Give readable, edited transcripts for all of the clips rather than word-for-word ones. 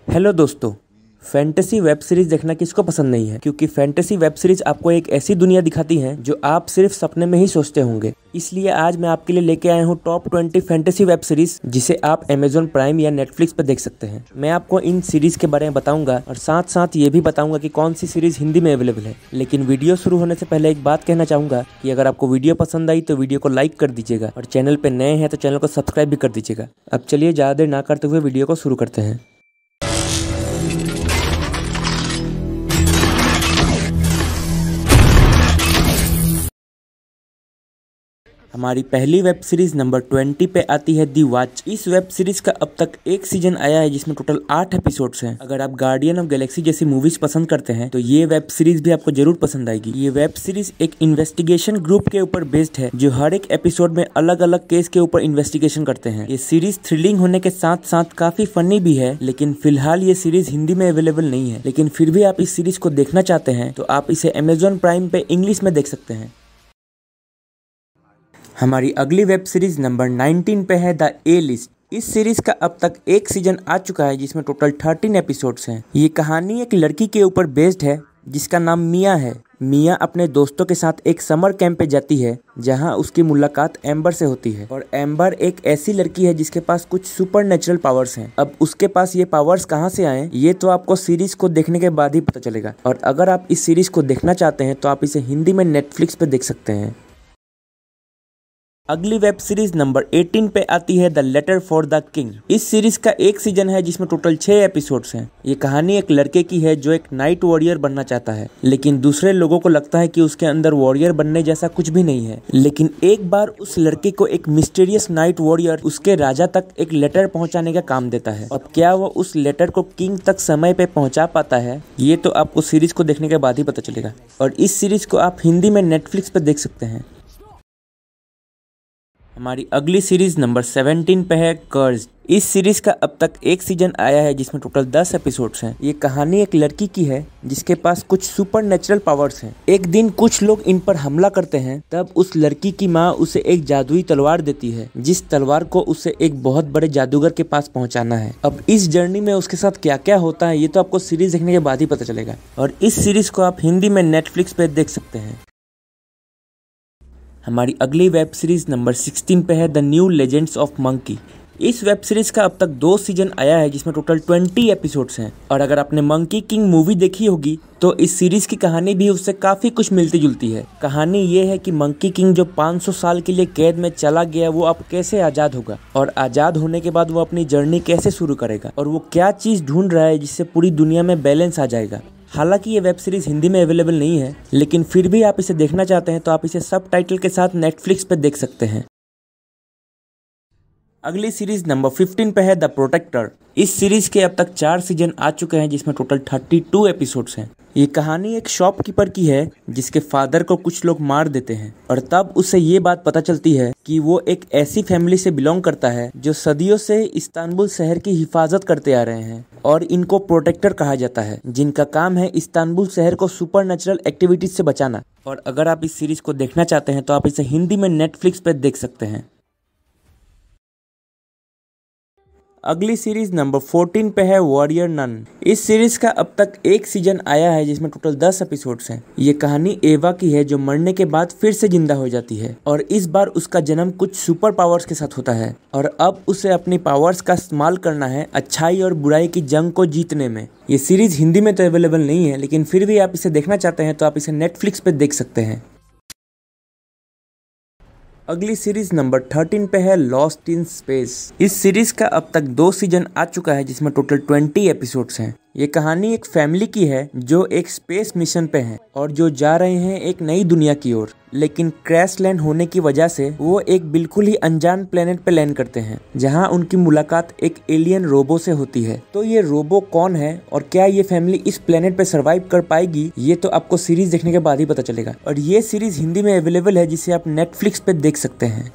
Hello दोस्तों। Fantasy web series देखना किसको पसंद नहीं है, क्योंकि फैंटेसी वेब सीरीज आपको एक ऐसी दुनिया दिखाती है जो आप सिर्फ सपने में ही सोचते होंगे। इसलिए आज मैं आपके लिए लेके आया हूँ टॉप 20 फैंटेसी वेब सीरीज जिसे आप अमेजॉन प्राइम या नेटफ्लिक्स पर देख सकते हैं। मैं आपको इन सीरीज के बारे में बताऊंगा और साथ साथ ये भी बताऊंगा कि कौन सी सीरीज हिंदी में अवेलेबल है। लेकिन वीडियो शुरू होने से पहले एक बात कहना चाहूंगा कि अगर आपको वीडियो पसंद आई तो वीडियो को लाइक कर दीजिएगा और चैनल पे नए हैं तो चैनल को सब्सक्राइब भी कर दीजिएगा। अब चलिए ज़्यादा देर ना करते हुए वीडियो को शुरू करते हैं। हमारी पहली वेब सीरीज नंबर 20 पे आती है दी वॉच। इस वेब सीरीज का अब तक एक सीजन आया है जिसमें टोटल 8 एपिसोड्स हैं। अगर आप गार्डियन ऑफ गैलेक्सी जैसी मूवीज पसंद करते हैं तो ये वेब सीरीज भी आपको जरूर पसंद आएगी। ये वेब सीरीज एक इन्वेस्टिगेशन ग्रुप के ऊपर बेस्ड है जो हर एक एपिसोड में अलग अलग केस के ऊपर इन्वेस्टिगेशन करते हैं। ये सीरीज थ्रिलिंग होने के साथ साथ काफी फनी भी है, लेकिन फिलहाल ये सीरीज हिंदी में अवेलेबल नहीं है। लेकिन फिर भी आप इस सीरीज को देखना चाहते हैं तो आप इसे अमेजॉन प्राइम पे इंग्लिश में देख सकते हैं। हमारी अगली वेब सीरीज नंबर 19 पे है द ए लिस्ट। इस सीरीज का अब तक एक सीजन आ चुका है जिसमें टोटल 13 एपिसोड्स हैं। ये कहानी एक लड़की के ऊपर बेस्ड है जिसका नाम मिया है। मिया अपने दोस्तों के साथ एक समर कैंप पे जाती है जहां उसकी मुलाकात एम्बर से होती है। और एम्बर एक ऐसी लड़की है जिसके पास कुछ सुपर नेचुरल पावर्स हैं। अब उसके पास ये पावर्स कहां से आए ये तो आपको सीरीज को देखने के बाद ही पता चलेगा। और अगर आप इस सीरीज को देखना चाहते हैं तो आप इसे हिंदी में नेटफ्लिक्स पे देख सकते हैं। अगली वेब सीरीज नंबर 18 पे आती है the letter for the king. इस सीरीज का एक सीजन है जिसमें टोटल 6 एपिसोड्स हैं। ये कहानी एक लड़के की है जो एक नाइट वॉरियर बनना चाहता है, लेकिन दूसरे लोगों को लगता है कि उसके अंदर वॉरियर बनने जैसा कुछ भी नहीं है। लेकिन एक बार उस लड़के को एक मिस्टीरियस नाइट वॉरियर उसके राजा तक एक लेटर पहुंचाने का काम देता है। अब क्या वो उस लेटर को किंग तक समय पे पहुंचा पाता है ये तो आपको सीरीज को देखने के बाद ही पता चलेगा। और इस सीरीज को आप हिंदी में नेटफ्लिक्स पे देख सकते हैं। हमारी अगली सीरीज नंबर 17 पे है कर्स्ड। इस सीरीज का अब तक एक सीजन आया है जिसमें टोटल 10 एपिसोड्स हैं। ये कहानी एक लड़की की है जिसके पास कुछ सुपर नेचुरल पावर्स हैं। एक दिन कुछ लोग इन पर हमला करते हैं, तब उस लड़की की माँ उसे एक जादुई तलवार देती है जिस तलवार को उसे एक बहुत बड़े जादूगर के पास पहुंचाना है। अब इस जर्नी में उसके साथ क्या क्या होता है ये तो आपको सीरीज देखने के बाद ही पता चलेगा। और इस सीरीज को आप हिंदी में नेटफ्लिक्स पे देख सकते हैं। हमारी अगली वेब सीरीज नंबर 16 पे है the new legends of monkey. इस वेब सीरीज का अब तक 2 सीजन आया है जिसमें टोटल 20 एपिसोड्स हैं। और अगर आपने मंकी किंग मूवी देखी होगी तो इस सीरीज की कहानी भी उससे काफी कुछ मिलती जुलती है। कहानी ये है कि मंकी किंग जो 500 साल के लिए कैद में चला गया वो अब कैसे आजाद होगा, और आजाद होने के बाद वो अपनी जर्नी कैसे शुरू करेगा, और वो क्या चीज ढूंढ रहा है जिससे पूरी दुनिया में बैलेंस आ जाएगा। हालांकि ये वेब सीरीज हिंदी में अवेलेबल नहीं है, लेकिन फिर भी आप इसे देखना चाहते हैं तो आप इसे सब टाइटल के साथ नेटफ्लिक्स पे देख सकते हैं। अगली सीरीज नंबर 15 पे है द प्रोटेक्टर। इस सीरीज के अब तक 4 सीजन आ चुके हैं जिसमें टोटल 32 एपिसोड्स हैं। ये कहानी एक शॉपकीपर की है जिसके फादर को कुछ लोग मार देते हैं, और तब उसे ये बात पता चलती है कि वो एक ऐसी फैमिली से बिलोंग करता है जो सदियों से इस्तांबुल शहर की हिफाजत करते आ रहे हैं, और इनको प्रोटेक्टर कहा जाता है, जिनका काम है इस्तांबुल शहर को सुपरनेचुरल एक्टिविटीज से बचाना। और अगर आप इस सीरीज को देखना चाहते हैं तो आप इसे हिंदी में नेटफ्लिक्स पे देख सकते हैं। अगली सीरीज नंबर 14 पे है वॉरियर नन। इस सीरीज का अब तक एक सीजन आया है जिसमें टोटल 10 एपिसोड्स हैं। ये कहानी एवा की है जो मरने के बाद फिर से जिंदा हो जाती है, और इस बार उसका जन्म कुछ सुपर पावर्स के साथ होता है, और अब उसे अपनी पावर्स का इस्तेमाल करना है अच्छाई और बुराई की जंग को जीतने में। ये सीरीज हिंदी में तो अवेलेबल नहीं है, लेकिन फिर भी आप इसे देखना चाहते हैं तो आप इसे नेटफ्लिक्स पे देख सकते हैं। अगली सीरीज नंबर 13 पे है लॉस्ट इन स्पेस। इस सीरीज का अब तक 2 सीजन आ चुका है जिसमें टोटल 20 एपिसोड्स हैं। ये कहानी एक फैमिली की है जो एक स्पेस मिशन पे हैं और जो जा रहे हैं एक नई दुनिया की ओर, लेकिन क्रैश लैंड होने की वजह से वो एक बिल्कुल ही अनजान प्लेनेट पे लैंड करते हैं जहां उनकी मुलाकात एक एलियन रोबो से होती है। तो ये रोबो कौन है और क्या ये फैमिली इस प्लेनेट पे सरवाइव कर पाएगी ये तो आपको सीरीज देखने के बाद ही पता चलेगा। और ये सीरीज हिंदी में अवेलेबल है जिसे आप नेटफ्लिक्स पे देख सकते हैं।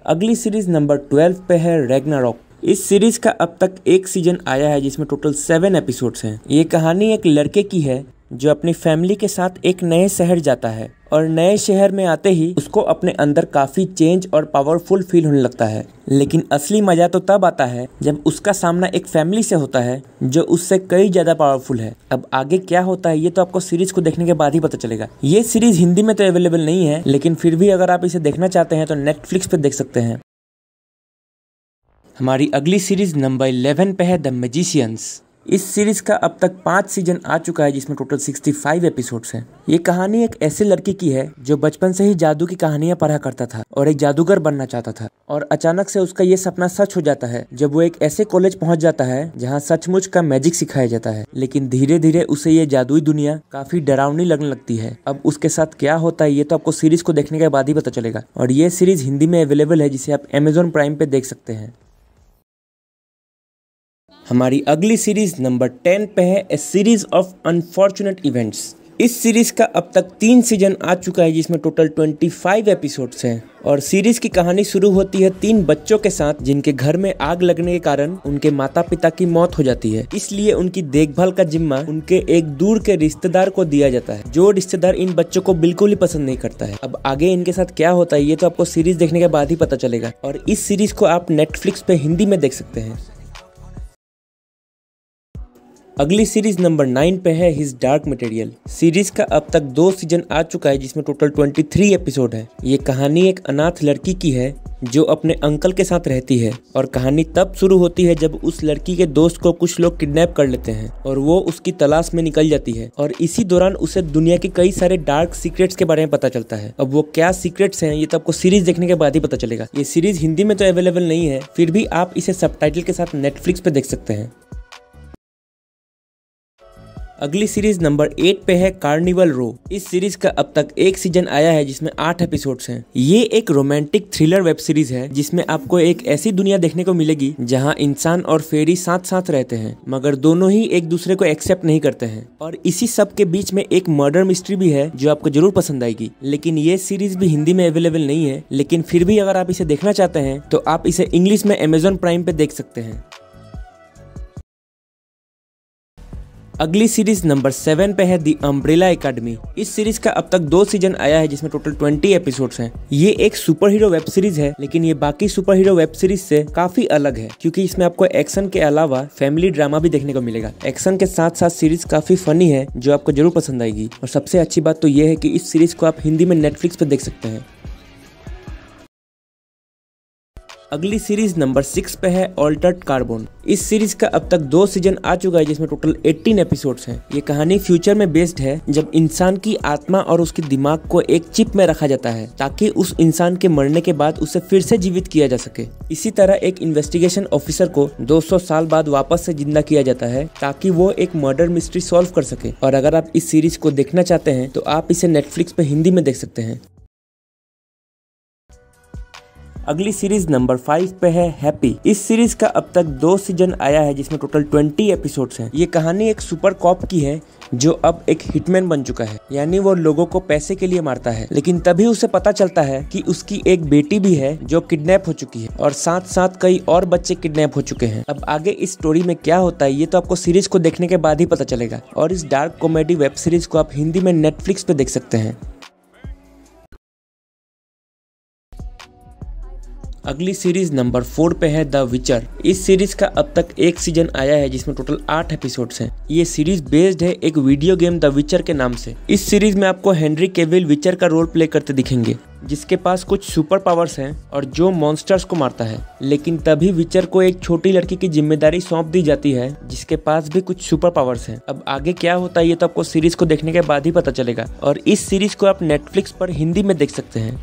अगली सीरीज नंबर 12 पे है रैग्नारॉक। इस सीरीज का अब तक एक सीजन आया है जिसमें टोटल 7 एपिसोड्स हैं। ये कहानी एक लड़के की है जो अपनी फैमिली के साथ एक नए शहर जाता है और नए शहर में आते ही उसको अपने अंदर काफी चेंज और पावरफुल फील होने लगता है। लेकिन असली मजा तो तब आता है जब उसका सामना एक फैमिली से होता है जो उससे कई ज्यादा पावरफुल है। अब आगे क्या होता है ये तो आपको सीरीज को देखने के बाद ही पता चलेगा। ये सीरीज हिंदी में तो अवेलेबल नहीं है, लेकिन फिर भी अगर आप इसे देखना चाहते हैं तो नेटफ्लिक्स पे देख सकते हैं। हमारी अगली सीरीज नंबर 11 पे है द मैजिशियंस। इस सीरीज का अब तक 5 सीजन आ चुका है जिसमें टोटल 65 एपिसोड्स हैं। ये कहानी एक ऐसे लड़की की है जो बचपन से ही जादू की कहानियां पढ़ा करता था और एक जादूगर बनना चाहता था, और अचानक से उसका ये सपना सच हो जाता है जब वो एक ऐसे कॉलेज पहुंच जाता है जहां सचमुच का मैजिक सिखाया जाता है। लेकिन धीरे धीरे उसे ये जादुई दुनिया काफी डरावनी लगने लगती है। अब उसके साथ क्या होता है ये तो आपको सीरीज को देखने के बाद ही पता चलेगा, और ये सीरीज हिंदी में अवेलेबल है जिसे आप Amazon प्राइम पे देख सकते हैं। हमारी अगली सीरीज नंबर 10 पे है ए सीरीज ऑफ अनफॉर्चुनेट इवेंट्स। इस सीरीज का अब तक 3 सीजन आ चुका है जिसमें टोटल 25 एपिसोड्स हैं, और सीरीज की कहानी शुरू होती है 3 बच्चों के साथ जिनके घर में आग लगने के कारण उनके माता पिता की मौत हो जाती है। इसलिए उनकी देखभाल का जिम्मा उनके एक दूर के रिश्तेदार को दिया जाता है, जो रिश्तेदार इन बच्चों को बिल्कुल ही पसंद नहीं करता है। अब आगे इनके साथ क्या होता है ये तो आपको सीरीज देखने के बाद ही पता चलेगा, और इस सीरीज को आप नेटफ्लिक्स पे हिंदी में देख सकते हैं। अगली सीरीज नंबर 9 पे है हिज डार्क मटेरियल। सीरीज का अब तक 2 सीजन आ चुका है जिसमें टोटल 23 एपिसोड है। ये कहानी एक अनाथ लड़की की है जो अपने अंकल के साथ रहती है, और कहानी तब शुरू होती है जब उस लड़की के दोस्त को कुछ लोग किडनैप कर लेते हैं और वो उसकी तलाश में निकल जाती है, और इसी दौरान उसे दुनिया के कई सारे डार्क सीक्रेट्स के बारे में पता चलता है। अब वो क्या सीक्रेट्स हैं ये तो आपको सीरीज देखने के बाद ही पता चलेगा। ये सीरीज हिंदी में तो अवेलेबल नहीं है, फिर भी आप इसे सबटाइटल के साथ नेटफ्लिक्स पे देख सकते हैं। अगली सीरीज नंबर 8 पे है कार्निवल रो। इस सीरीज का अब तक 1 सीजन आया है जिसमें 8 एपिसोड्स हैं। ये एक रोमांटिक थ्रिलर वेब सीरीज है जिसमें आपको एक ऐसी दुनिया देखने को मिलेगी जहां इंसान और फेरी साथ साथ रहते हैं, मगर दोनों ही एक दूसरे को एक्सेप्ट नहीं करते हैं। और इसी सब के बीच में एक मर्डर मिस्ट्री भी है जो आपको जरूर पसंद आएगी। लेकिन ये सीरीज भी हिंदी में अवेलेबल नहीं है, लेकिन फिर भी अगर आप इसे देखना चाहते हैं तो आप इसे इंग्लिश में Amazon प्राइम पे देख सकते हैं। अगली सीरीज नंबर 7 पे है द अम्ब्रेला एकेडमी। इस सीरीज का अब तक 2 सीजन आया है जिसमें टोटल 20 एपिसोड्स हैं। ये एक सुपर हीरो वेब सीरीज है, लेकिन ये बाकी सुपर हीरो वेब सीरीज से काफी अलग है क्योंकि इसमें आपको एक्शन के अलावा फैमिली ड्रामा भी देखने को मिलेगा। एक्शन के साथ साथ सीरीज काफी फनी है जो आपको जरूर पसंद आएगी, और सबसे अच्छी बात तो ये है कि इस सीरीज को आप हिंदी में नेटफ्लिक्स पे देख सकते हैं। अगली सीरीज नंबर 6 पे है ऑल्टर्ड कार्बन। इस सीरीज का अब तक 2 सीजन आ चुका है जिसमें टोटल 18 एपिसोड्स हैं। ये कहानी फ्यूचर में बेस्ड है जब इंसान की आत्मा और उसके दिमाग को एक चिप में रखा जाता है ताकि उस इंसान के मरने के बाद उसे फिर से जीवित किया जा सके। इसी तरह एक इन्वेस्टिगेशन ऑफिसर को 200 साल बाद वापस से जिंदा किया जाता है ताकि वो एक मर्डर मिस्ट्री सॉल्व कर सके। और अगर आप इस सीरीज को देखना चाहते हैं तो आप इसे नेटफ्लिक्स पे हिंदी में देख सकते हैं। अगली सीरीज नंबर 5 पे है हैप्पी। इस सीरीज का अब तक 2 सीजन आया है जिसमें टोटल 20 एपिसोड्स हैं। ये कहानी एक सुपर कॉप की है जो अब एक हिटमैन बन चुका है, यानी वो लोगों को पैसे के लिए मारता है। लेकिन तभी उसे पता चलता है कि उसकी एक बेटी भी है जो किडनैप हो चुकी है, और साथ साथ कई और बच्चे किडनैप हो चुके हैं। अब आगे इस स्टोरी में क्या होता है ये तो आपको सीरीज को देखने के बाद ही पता चलेगा, और इस डार्क कॉमेडी वेब सीरीज को आप हिंदी में नेटफ्लिक्स पे देख सकते हैं। अगली सीरीज नंबर 4 पे है द विचर। इस सीरीज का अब तक 1 सीजन आया है जिसमें टोटल 8 एपिसोड्स हैं। ये सीरीज बेस्ड है एक वीडियो गेम द विचर के नाम से। इस सीरीज में आपको हेनरी कैविल विचर का रोल प्ले करते दिखेंगे जिसके पास कुछ सुपर पावर्स हैं और जो मॉन्स्टर्स को मारता है। लेकिन तभी विचर को एक छोटी लड़की की जिम्मेदारी सौंप दी जाती है जिसके पास भी कुछ सुपर पावर्स हैं। अब आगे क्या होता है ये तो आपको सीरीज को देखने के बाद ही पता चलेगा, और इस सीरीज को आप नेटफ्लिक्स पर हिंदी में देख सकते हैं।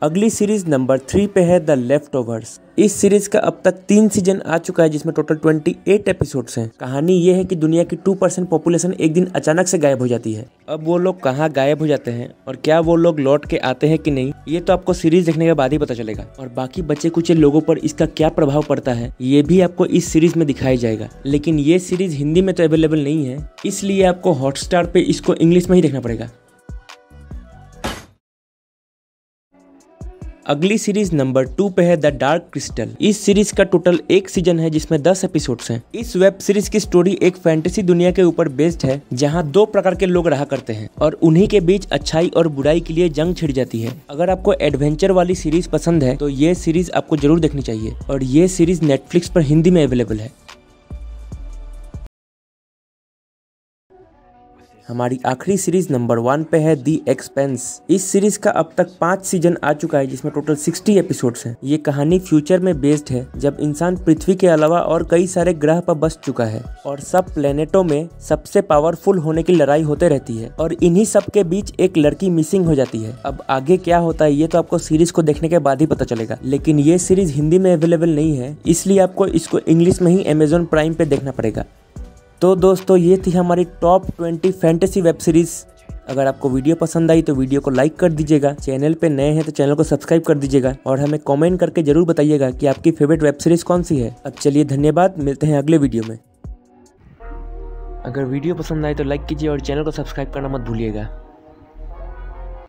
अगली सीरीज नंबर 3 पे है द लेफ्टओवर्स। इस सीरीज का अब तक 3 सीजन आ चुका है जिसमें टोटल 28 एपिसोड्स हैं। कहानी ये है कि दुनिया की 2% पॉपुलेशन एक दिन अचानक से गायब हो जाती है। अब वो लोग कहाँ गायब हो जाते हैं और क्या वो लोग लौट के आते हैं कि नहीं ये तो आपको सीरीज देखने के बाद ही पता चलेगा, और बाकी बचे कुछ लोगों पर इसका क्या प्रभाव पड़ता है ये भी आपको इस सीरीज में दिखाया जाएगा। लेकिन ये सीरीज हिंदी में तो अवेलेबल नहीं है, इसलिए आपको हॉटस्टार पे इसको इंग्लिश में ही देखना पड़ेगा। अगली सीरीज नंबर 2 पे है द डार्क क्रिस्टल। इस सीरीज का टोटल 1 सीजन है जिसमें 10 एपिसोड्स हैं। इस वेब सीरीज की स्टोरी एक फैंटेसी दुनिया के ऊपर बेस्ड है जहां 2 प्रकार के लोग रहा करते हैं और उन्हीं के बीच अच्छाई और बुराई के लिए जंग छिड़ जाती है। अगर आपको एडवेंचर वाली सीरीज पसंद है तो ये सीरीज आपको जरूर देखनी चाहिए और ये सीरीज नेटफ्लिक्स पर हिंदी में अवेलेबल है। हमारी आखिरी सीरीज नंबर 1 पे है दी एक्सपेंस। इस सीरीज का अब तक 5 सीजन आ चुका है जिसमें टोटल 60 एपिसोड्स हैं। ये कहानी फ्यूचर में बेस्ड है जब इंसान पृथ्वी के अलावा और कई सारे ग्रह पर बस चुका है और सब प्लेनेटों में सबसे पावरफुल होने की लड़ाई होते रहती है और इन्हीं सब के बीच एक लड़की मिसिंग हो जाती है। अब आगे क्या होता है ये तो आपको सीरीज को देखने के बाद ही पता चलेगा, लेकिन ये सीरीज हिंदी में अवेलेबल नहीं है इसलिए आपको इसको इंग्लिश में ही अमेजॉन प्राइम पे देखना पड़ेगा। तो दोस्तों ये थी हमारी टॉप 20 फैंटेसी वेब सीरीज। अगर आपको वीडियो पसंद आई तो वीडियो को लाइक कर दीजिएगा, चैनल पे नए हैं तो चैनल को सब्सक्राइब कर दीजिएगा और हमें कमेंट करके जरूर बताइएगा कि आपकी फेवरेट वेब सीरीज कौन सी है। अब चलिए धन्यवाद, मिलते हैं अगले वीडियो में। अगर वीडियो पसंद आए तो लाइक कीजिए और चैनल को सब्सक्राइब करना मत भूलिएगा।